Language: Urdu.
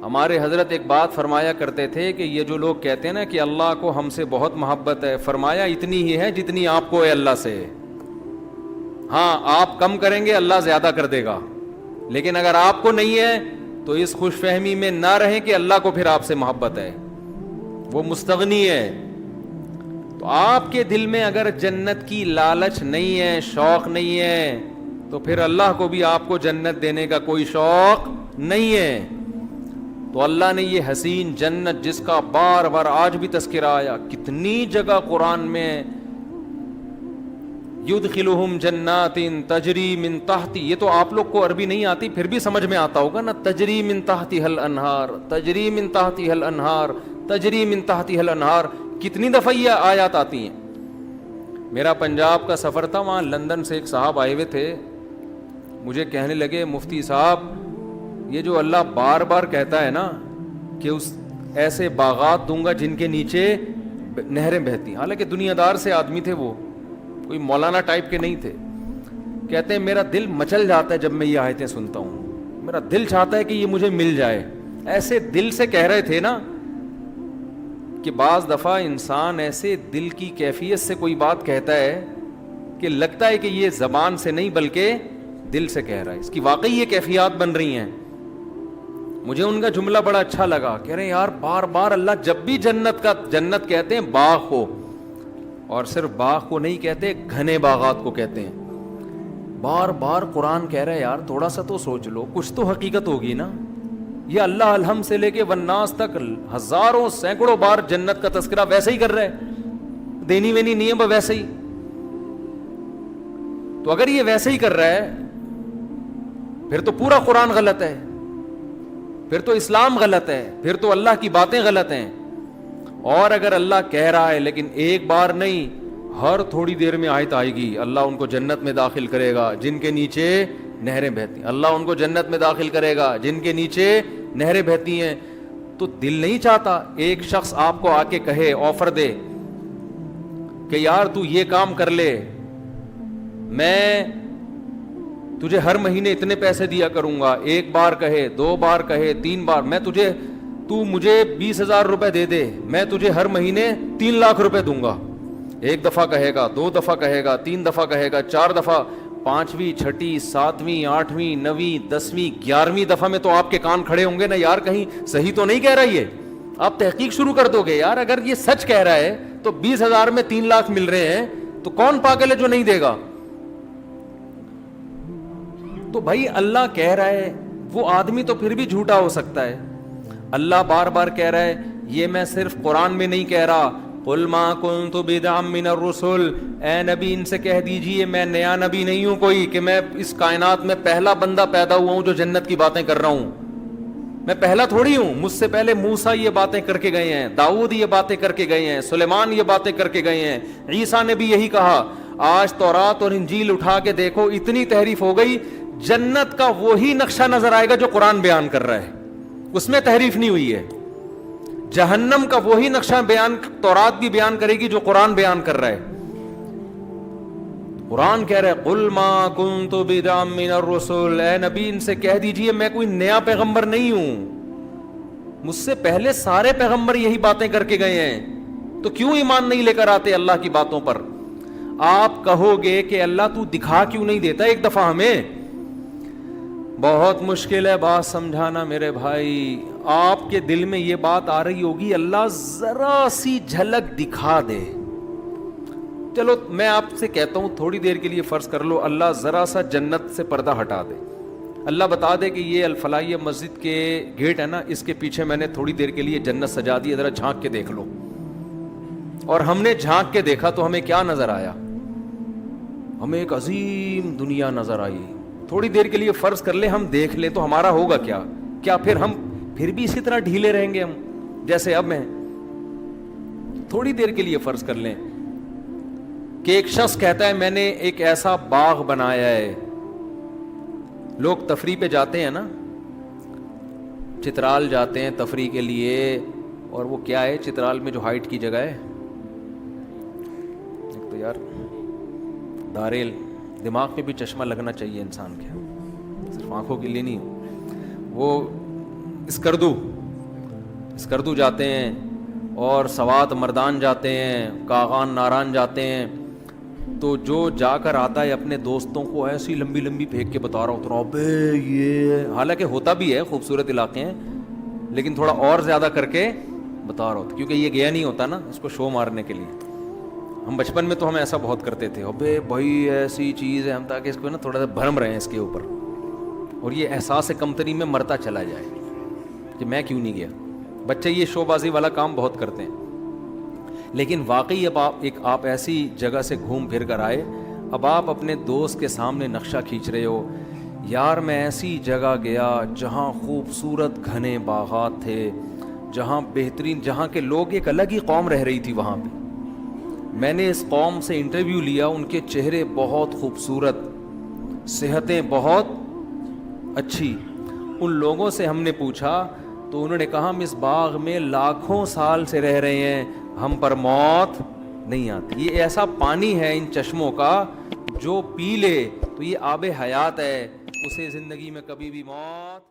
ہمارے حضرت ایک بات فرمایا کرتے تھے کہ یہ جو لوگ کہتے ہیں نا کہ اللہ کو ہم سے بہت محبت ہے، فرمایا اتنی ہی ہے جتنی آپ کو ہے اللہ سے. ہاں آپ کم کریں گے اللہ زیادہ کر دے گا، لیکن اگر آپ کو نہیں ہے تو اس خوش فہمی میں نہ رہیں کہ اللہ کو پھر آپ سے محبت ہے، وہ مستغنی ہے. تو آپ کے دل میں اگر جنت کی لالچ نہیں ہے، شوق نہیں ہے، تو پھر اللہ کو بھی آپ کو جنت دینے کا کوئی شوق نہیں ہے. تو اللہ نے یہ حسین جنت جس کا بار بار آج بھی تذکرہ آیا، کتنی جگہ قرآن میں یدخلہم جنات تجری من تحتی، یہ تو آپ لوگ کو عربی نہیں آتی پھر بھی سمجھ میں آتا ہوگا نا، تجری من تحتھا الانہار، تجری من تحتھا الانہار، تجری من تحتھا الانہار، کتنی دفعہ یہ آیات آتی ہیں. میرا پنجاب کا سفر تھا، وہاں لندن سے ایک صاحب آئے ہوئے تھے، مجھے کہنے لگے مفتی صاحب یہ جو اللہ بار بار کہتا ہے نا کہ اس ایسے باغات دوں گا جن کے نیچے نہریں بہتی، حالانکہ دنیا دار سے آدمی تھے، وہ کوئی مولانا ٹائپ کے نہیں تھے. کہتے ہیں میرا دل مچل جاتا ہے جب میں یہ آیتیں سنتا ہوں، میرا دل چاہتا ہے کہ یہ مجھے مل جائے. ایسے دل سے کہہ رہے تھے نا کہ بعض دفعہ انسان ایسے دل کی کیفیت سے کوئی بات کہتا ہے کہ لگتا ہے کہ یہ زبان سے نہیں بلکہ دل سے کہہ رہا ہے. اس کی واقعی یہ کیفیات بن رہی ہیں. مجھے ان کا جملہ بڑا اچھا لگا، کہہ رہے ہیں یار بار بار اللہ جب بھی جنت کہتے ہیں باغ کو، اور صرف باغ کو نہیں کہتے، گھنے باغات کو کہتے ہیں. بار بار قرآن کہہ رہا ہے یار تھوڑا سا تو سوچ لو، کچھ تو حقیقت ہوگی نا. یہ اللہ الحم سے لے کے والناس تک ہزاروں سینکڑوں بار جنت کا تذکرہ ویسے ہی کر رہا ہے، دینی وینی نہیں ہے ویسے ہی. تو اگر یہ ویسے ہی کر رہا ہے پھر تو پورا قرآن غلط ہے، پھر تو اسلام غلط ہے، پھر تو اللہ کی باتیں غلط ہیں. اور اگر اللہ کہہ رہا ہے لیکن ایک بار نہیں، ہر تھوڑی دیر میں آیت آئے گی اللہ ان کو جنت میں داخل کرے گا جن کے نیچے نہریں بہتی ہیں، اللہ ان کو جنت میں داخل کرے گا جن کے نیچے نہریں بہتی ہیں. تو دل نہیں چاہتا ایک شخص آپ کو آ کے کہے، آفر دے کہ یار تو یہ کام کر لے، میں تجھے ہر مہینے اتنے پیسے دیا کروں گا. ایک بار کہے، دو بار کہے، تین بار، تو مجھے 20,000 روپے دے دے، میں تجھے ہر مہینے 3 لاکھ روپے دوں گا. ایک دفعہ کہے گا، 2 دفعہ کہے گا، 3 دفعہ کہے گا، 4 دفعہ، 5ویں 6ٹھی 7ویں 8ویں 9ویں 10ویں 11ویں دفعہ میں تو آپ کے کان کھڑے ہوں گے نا، یار کہیں صحیح تو نہیں کہہ رہا. یہ آپ تحقیق شروع کر دو گے، یار اگر یہ سچ کہہ رہا ہے تو 20,000 میں 3 لاکھ مل رہے ہیں تو کون پاگل ہے جو نہیں دے گا. تو بھائی اللہ کہہ رہا ہے، وہ آدمی تو پھر بھی جھوٹا ہو سکتا ہے. اللہ بار بار کہہ رہا ہے، یہ میں صرف قرآن میں نہیں کہہ رہا، قل ما کنت بدعا من الرسل، اے نبی ان سے کہہ دیجئے میں نیا نبی نہیں ہوں کوئی کہ میں اس کائنات میں پہلا بندہ پیدا ہوا ہوں جو جنت کی باتیں کر رہا ہوں. میں پہلا تھوڑی ہوں، مجھ سے پہلے موسیٰ یہ باتیں کر کے گئے ہیں، داؤد یہ باتیں کر کے گئے ہیں، سلیمان یہ باتیں کر کے گئے ہیں، عیسیٰ نے بھی یہی کہا. آج تورات اور انجیل اٹھا کے دیکھو، اتنی تحریف ہو گئی، جنت کا وہی نقشہ نظر آئے گا جو قرآن بیان کر رہا ہے، اس میں تحریف نہیں ہوئی ہے. جہنم کا وہی نقشہ بیان تورات بھی بیان کرے گی جو قرآن بیان کر رہا ہے. قرآن کہہ رہا ہے قل ما کنت بدعا من الرسل، اے نبی ان سے کہہ دیجئے میں کوئی نیا پیغمبر نہیں ہوں، مجھ سے پہلے سارے پیغمبر یہی باتیں کر کے گئے ہیں، تو کیوں ایمان نہیں لے کر آتے اللہ کی باتوں پر. آپ کہو گے کہ اللہ تو دکھا کیوں نہیں دیتا ایک دفعہ ہمیں. بہت مشکل ہے بات سمجھانا میرے بھائی. آپ کے دل میں یہ بات آ رہی ہوگی اللہ ذرا سی جھلک دکھا دے. چلو میں آپ سے کہتا ہوں تھوڑی دیر کے لیے فرض کر لو اللہ ذرا سا جنت سے پردہ ہٹا دے، اللہ بتا دے کہ یہ الفلاحیہ مسجد کے گیٹ ہے نا، اس کے پیچھے میں نے تھوڑی دیر کے لیے جنت سجا دی، ذرا جھانک کے دیکھ لو. اور ہم نے جھانک کے دیکھا تو ہمیں کیا نظر آیا؟ ہمیں ایک عظیم دنیا نظر آئی. تھوڑی دیر کے لیے فرض کر لیں ہم دیکھ لیں تو ہمارا ہوگا کیا پھر ہم پھر بھی اسی طرح ڈھیلے رہیں گے ہم جیسے اب ہیں؟ تھوڑی دیر کے لیے فرض کر لیں کہ ایک شخص کہتا ہے میں نے ایک ایسا باغ بنایا ہے. لوگ تفریح پہ جاتے ہیں نا، چترال جاتے ہیں تفریح کے لیے، اور وہ کیا ہے چترال میں جو ہائٹ کی جگہ ہے، ایک تو یار داریل، دماغ پہ بھی چشمہ لگنا چاہیے انسان کے، صرف آنکھوں کے لیے نہیں. وہ اسکردو جاتے ہیں اور سوات مردان جاتے ہیں, کاغان ناران جاتے ہیں, تو جو جا کر آتا ہے اپنے دوستوں کو ایسی لمبی لمبی پھینک کے بتا رہا ہوتا ہے ابے یہ, حالانکہ ہوتا بھی ہے خوبصورت علاقے ہیں, لیکن تھوڑا اور زیادہ کر کے بتا رہا ہوتا, کیونکہ یہ گیا نہیں ہوتا نا اس کو شو مارنے کے لیے. ہم بچپن میں تو ہم ایسا بہت کرتے تھے, ابے بھائی ایسی چیز ہے, ہم تاکہ اس کو نا تھوڑا سا بھرم رہے ہیں اس کے اوپر, اور یہ احساس کمتری میں مرتا چلا جائے کہ میں کیوں نہیں گیا. بچے یہ شو بازی والا کام بہت کرتے ہیں, لیکن واقعی اب آپ ایسی جگہ سے گھوم پھر کر آئے, اب آپ اپنے دوست کے سامنے نقشہ کھینچ رہے ہو, یار میں ایسی جگہ گیا جہاں خوبصورت گھنے باغات تھے, جہاں بہترین, جہاں کے لوگ ایک الگ ہی قوم رہ رہی تھی وہاں پہ. میں نے اس قوم سے انٹرویو لیا, ان کے چہرے بہت خوبصورت, صحتیں بہت اچھی. ان لوگوں سے ہم نے پوچھا تو انہوں نے کہا ہم اس باغ میں لاکھوں سال سے رہ رہے ہیں, ہم پر موت نہیں آتی. یہ ایسا پانی ہے ان چشموں کا جو پی لے تو یہ آب حیات ہے, اسے زندگی میں کبھی بھی موت